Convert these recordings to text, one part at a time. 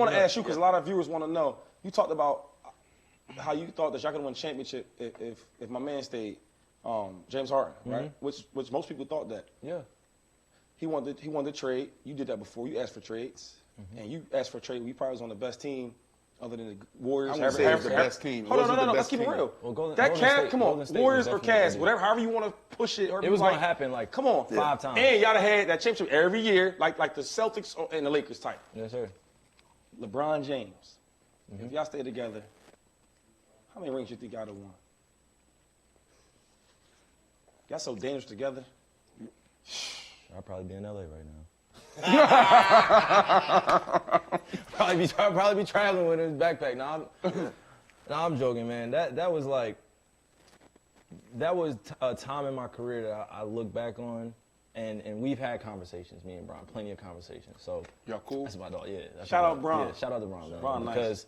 want to ask you, because a lot of viewers want to know, you talked about how you thought that y'all could win a championship if my man stayed, James Harden, right? Which most people thought that. Yeah. He wanted to trade. You did that before. You asked for trades, and you asked for a trade. We probably was on the best team, other than the Warriors. I wouldn't say it was the best team. Hold on, no. Let's keep it real. Well, that cat, come on, Golden State Warriors or was definitely Cavs, whatever, however you want to push it. It was gonna happen like come on, 5 times. And y'all had that championship every year, like the Celtics and the Lakers type. Yes, sir. LeBron James. If y'all stay together, how many rings you think y'all have won? Y'all so dangerous together. I'll probably be in LA right now. probably be traveling with his backpack. No, I'm joking, man. That was a time in my career that I look back on, and we've had conversations, me and Bron, plenty of conversations. So y'all cool? That's my dog. Yeah. Shout out Bron. Yeah, shout out to Bron, man. Bron, because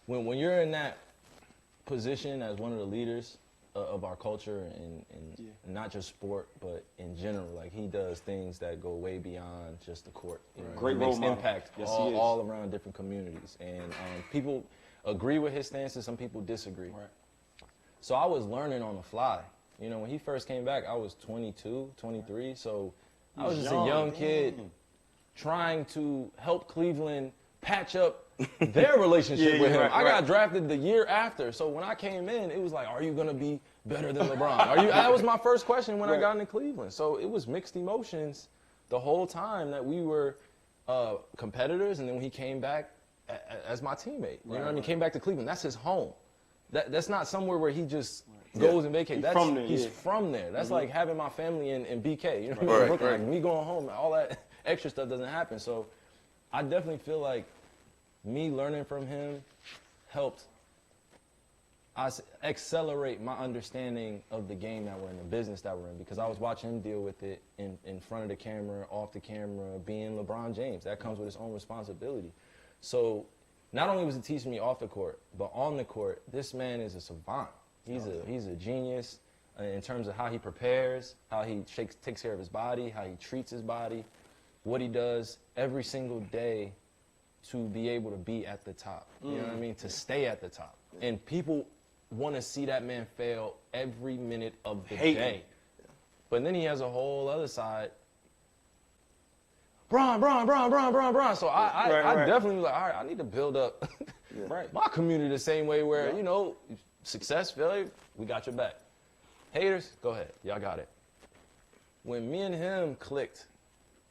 when you're in that position as one of the leaders of our culture and not just sport, but in general, like he does things that go way beyond just the court. You know, Great he makes role model. impact all around different communities, and people agree with his stances. Some people disagree. Right. So I was learning on the fly. You know, when he first came back, I was 22, 23, so I was just a young kid trying to help Cleveland patch up their relationship with him. I got drafted the year after, so when I came in, it was like, are you going to be better than LeBron? That was my first question when I got into Cleveland. So it was mixed emotions the whole time that we were competitors, and then when he came back as my teammate. You know what I mean? Came back to Cleveland. That's his home. That's not somewhere where he just goes and vacates. He's from there. That's like having my family in BK. You know what I mean? Brooklyn. Like me going home, all that extra stuff doesn't happen. So I definitely feel like me learning from him helped accelerate my understanding of the game that we're in, the business that we're in, because I was watching him deal with it in front of the camera, off the camera, being LeBron James. That comes with its own responsibility. So not only was he teaching me off the court, but on the court, this man is a savant. He's a genius in terms of how he prepares, how he takes care of his body, how he treats his body, what he does every single day to be able to be at the top. You know what I mean? To stay at the top. And people want to see that man fail every minute of the day. But then he has a whole other side. Bron. So I definitely was like, all right, I need to build up my community the same way where, you know, success, failure, we got your back. Haters, go ahead. Y'all got it. When me and him clicked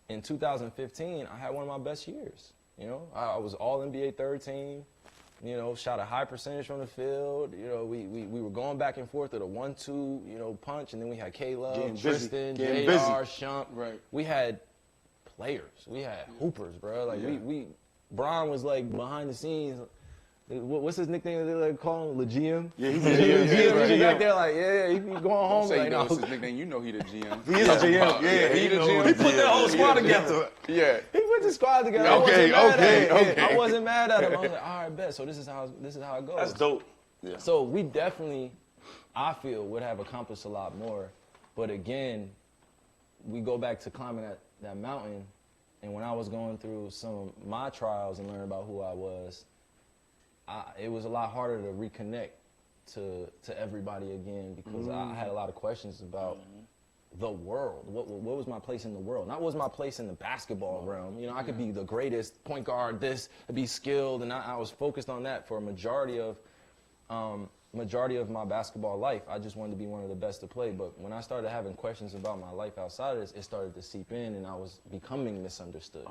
in 2015, I had one of my best years. You know, I was all NBA third team. You know, shot a high percentage from the field. You know, we were going back and forth at a 1-2, you know, punch, and then we had K-Love, Tristan, JR, Shump. Right. We had players. We had hoopers, bro. Like Bron was like behind the scenes. What's his nickname that they like call him? LeGM? Yeah, he's a GM. He's back there like, he be going home. Say like, no, his nickname. You know he the GM. He is a GM. Yeah, he the GM. He put that whole squad together. Yeah. He put the squad together. Okay. I wasn't mad at him. I was like, all right, bet. So this is how it goes. That's dope. Yeah. So we definitely, I feel, would have accomplished a lot more. But again, we go back to climbing that mountain, and when I was going through some of my trials and learning about who I was, it was a lot harder to reconnect to everybody again, because I had a lot of questions about the world. What was my place in the world? Not what was my place in the basketball realm. You know, I could be the greatest point guard, be skilled, and I was focused on that for a majority of my basketball life. I just wanted to be one of the best to play. But when I started having questions about my life outside of this, it started to seep in, and I was becoming misunderstood.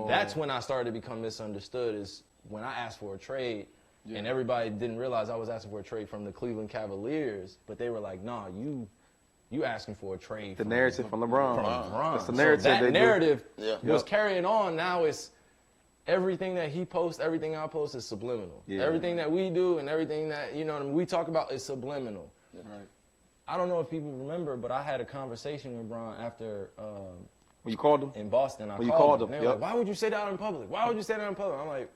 That's when I started to become misunderstood, is when I asked for a trade. And everybody didn't realize I was asking for a trade from the Cleveland Cavaliers, but they were like, "Nah, you asking for a trade." The narrative from LeBron. That's the narrative. So that narrative was Yep. carrying on. Now it's everything that he posts, everything I post is subliminal. Yeah. Everything that we do and everything that we talk about is subliminal. Right. I don't know if people remember, but I had a conversation with Bron after When you called him? in Boston. I When you called called him. him, They were yep. like, "Why would you say that in public? Why would you say that in public?" I'm like,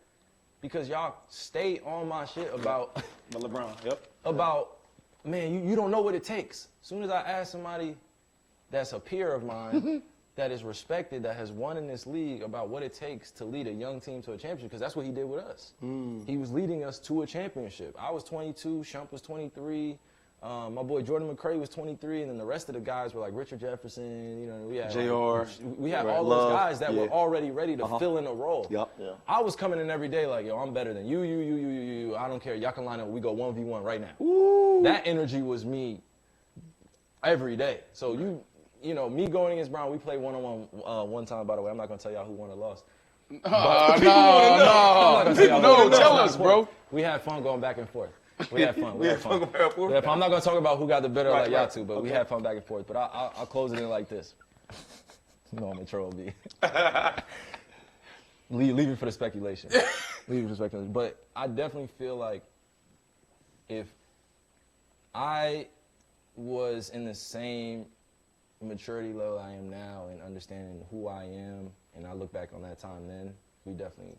because y'all stay on my shit about But LeBron, yep. about, man, you don't know what it takes. As soon as I ask somebody that's a peer of mine, that is respected, that has won in this league about what it takes to lead a young team to a championship, because that's what he did with us. He was leading us to a championship. I was 22, Shump was 23, my boy Jordan McCray was 23, and then the rest of the guys were like Richard Jefferson, you know, we had JR. We had all those guys that were already ready to fill in a role. Yeah. I was coming in every day like, yo, I'm better than you. I don't care. Y'all can line up. We go 1v1 right now. Ooh. That energy was me every day. So you know, me going against Brown, we played one-on-one one time, by the way. I'm not going to tell y'all who won or lost. No, tell us, bro. We had fun going back and forth. We had fun. I'm not going to talk about who got the better like y'all two, but we had fun back and forth. But I'll close it in like this. You know I'm a troll, B. Leave it for the speculation. Leave it for speculation. But I definitely feel like if I was in the same maturity level I am now and understanding who I am, and I look back on that time then, we definitely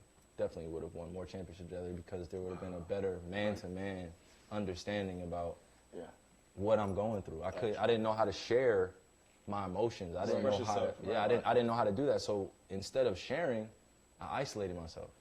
would have won more championships together, because there would have been a better man-to-man understanding about what I'm going through. I didn't know how to share my emotions. I didn't know how to, I didn't know how to do that. So instead of sharing, I isolated myself.